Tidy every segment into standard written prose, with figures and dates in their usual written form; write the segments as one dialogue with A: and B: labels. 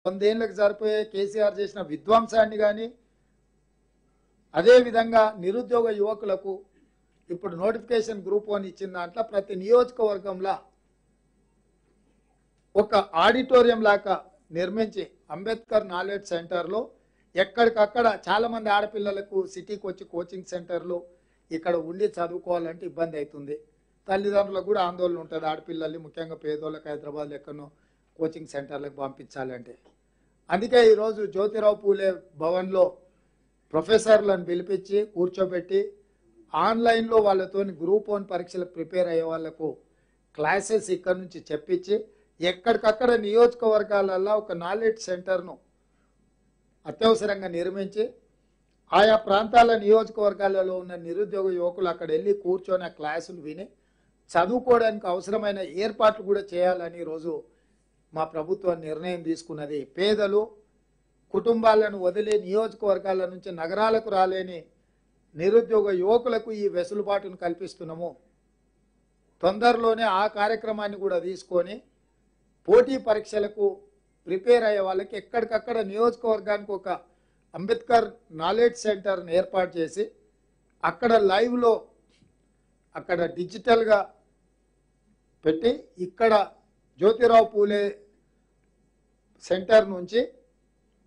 A: 100 ఏళ్ళకి సరిపోయే కేసీఆర్ చేసిన విధ్వంసాన్ని కానీ, అదేవిధంగా నిరుద్యోగ యువకులకు ఇప్పుడు నోటిఫికేషన్ గ్రూప్ 1 ఇచ్చిన దాంట్లో ప్రతి నియోజకవర్గంలో ఒక ఆడిటోరియం లాగా నిర్మించి అంబేద్కర్ నాలెడ్జ్ సెంటర్లో ఎక్కడికక్కడ చాలామంది ఆడపిల్లలకు సిటీకి వచ్చి కోచింగ్ సెంటర్లు ఇక్కడ ఉండి చదువుకోవాలంటే ఇబ్బంది అవుతుంది. తల్లిదండ్రులకు కూడా ఆందోళన ఉంటుంది. ఆడపిల్లల్ని ముఖ్యంగా పేదోళ్ళకి హైదరాబాద్ ఎక్కడో కోచింగ్ సెంటర్లకు పంపించాలంటే. అందుకే ఈరోజు జ్యోతిరావు పూలే భవన్లో ప్రొఫెసర్లను పిలిపించి కూర్చోబెట్టి ఆన్లైన్లో వాళ్ళతో గ్రూప్ 1 పరీక్షలకు ప్రిపేర్ అయ్యే వాళ్లకు క్లాసెస్ ఇక్కడ నుంచి చెప్పించి ఎక్కడికక్కడ నియోజకవర్గాలలో ఒక నాలెడ్జ్ సెంటర్ను అత్యవసరంగా నిర్మించి ఆయా ప్రాంతాల నియోజకవర్గాలలో ఉన్న నిరుద్యోగ యువకులు అక్కడ వెళ్ళి కూర్చొని ఆ క్లాసులు విని చదువుకోవడానికి అవసరమైన ఏర్పాట్లు కూడా చేయాలని ఈరోజు మా ప్రభుత్వం నిర్ణయం తీసుకున్నది. పేదలు కుటుంబాలను వదిలి నియోజకవర్గాల నుంచి నగరాలకు రాలేని నిరుద్యోగ యువకులకు ఈ వెసులుబాటును కల్పిస్తున్నాము. తొందరలోనే ఆ కార్యక్రమాన్ని కూడా తీసుకొని పోటీ పరీక్షలకు ప్రిపేర్ అయ్యే వాళ్ళకి ఎక్కడికక్కడ నియోజకవర్గానికి ఒక అంబేద్కర్ నాలెడ్జ్ సెంటర్ని ఏర్పాటు చేసి అక్కడ లైవ్లో అక్కడ డిజిటల్గా పెట్టి ఇక్కడ జ్యోతిరావు పూలే సెంటర్ నుంచి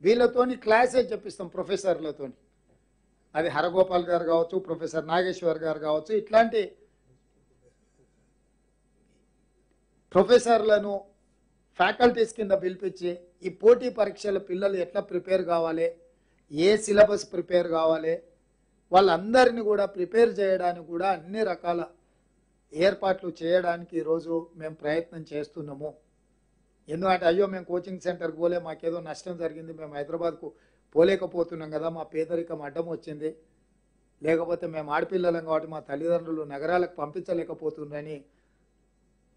A: వీళ్ళతోని క్లాసెస్ చెప్పిస్తాం ప్రొఫెసర్లతోని. అది హరగోపాల్ గారు కావచ్చు, ప్రొఫెసర్ నాగేశ్వర్ గారు కావచ్చు, ఇట్లాంటి ప్రొఫెసర్లను ఫ్యాకల్టీస్ కింద పిలిపించి ఈ పోటీ పరీక్షల పిల్లలు ఎట్లా ప్రిపేర్ కావాలి, ఏ సిలబస్ ప్రిపేర్ కావాలి, వాళ్ళందరినీ కూడా ప్రిపేర్ చేయడానికి కూడా అన్ని రకాల ఏర్పాట్లు చేయడానికి ఈరోజు మేము ప్రయత్నం చేస్తున్నాము. ఎందుకంటే అయ్యో మేము కోచింగ్ సెంటర్కి పోలే, మాకేదో నష్టం జరిగింది, మేము హైదరాబాద్కు పోలేకపోతున్నాం కదా, మా పేదరికం అడ్డం వచ్చింది, లేకపోతే మేము ఆడపిల్లలం కాబట్టి మా తల్లిదండ్రులు నగరాలకు పంపించలేకపోతున్నారని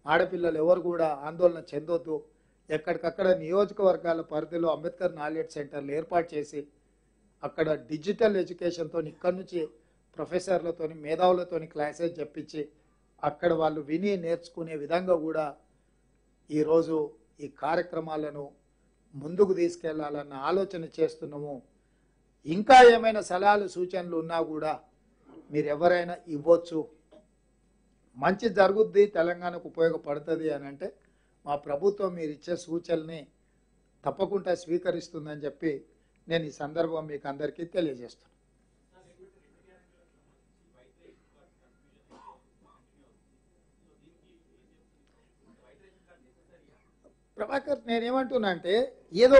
A: ఆడపిల్లలు ఎవరు కూడా ఆందోళన చెందొద్దు. ఎక్కడికక్కడ నియోజకవర్గాల పరిధిలో అంబేద్కర్ నాలెడ్జ్ సెంటర్లు ఏర్పాటు చేసి అక్కడ డిజిటల్ ఎడ్యుకేషన్తో ఇక్కడి నుంచి ప్రొఫెసర్లతోని మేధావులతోని క్లాసెస్ చెప్పించి అక్కడ వాళ్ళు విని నేర్చుకునే విధంగా కూడా ఈరోజు ఈ కార్యక్రమాలను ముందుకు తీసుకెళ్లాలన్న ఆలోచన చేస్తున్నాము. ఇంకా ఏమైనా సలహాలు సూచనలు ఉన్నా కూడా మీరు ఎవరైనా ఇవ్వచ్చు. మంచి జరుగుద్ది, తెలంగాణకు ఉపయోగపడుతుంది అని అంటే మా ప్రభుత్వం మీరు ఇచ్చే సూచనల్ని తప్పకుండా స్వీకరిస్తుందని చెప్పి నేను ఈ సందర్భం మీకు అందరికీ తెలియజేస్తున్నాను. ప్రభాకర్, నేనేమంటున్నా అంటే ఏదో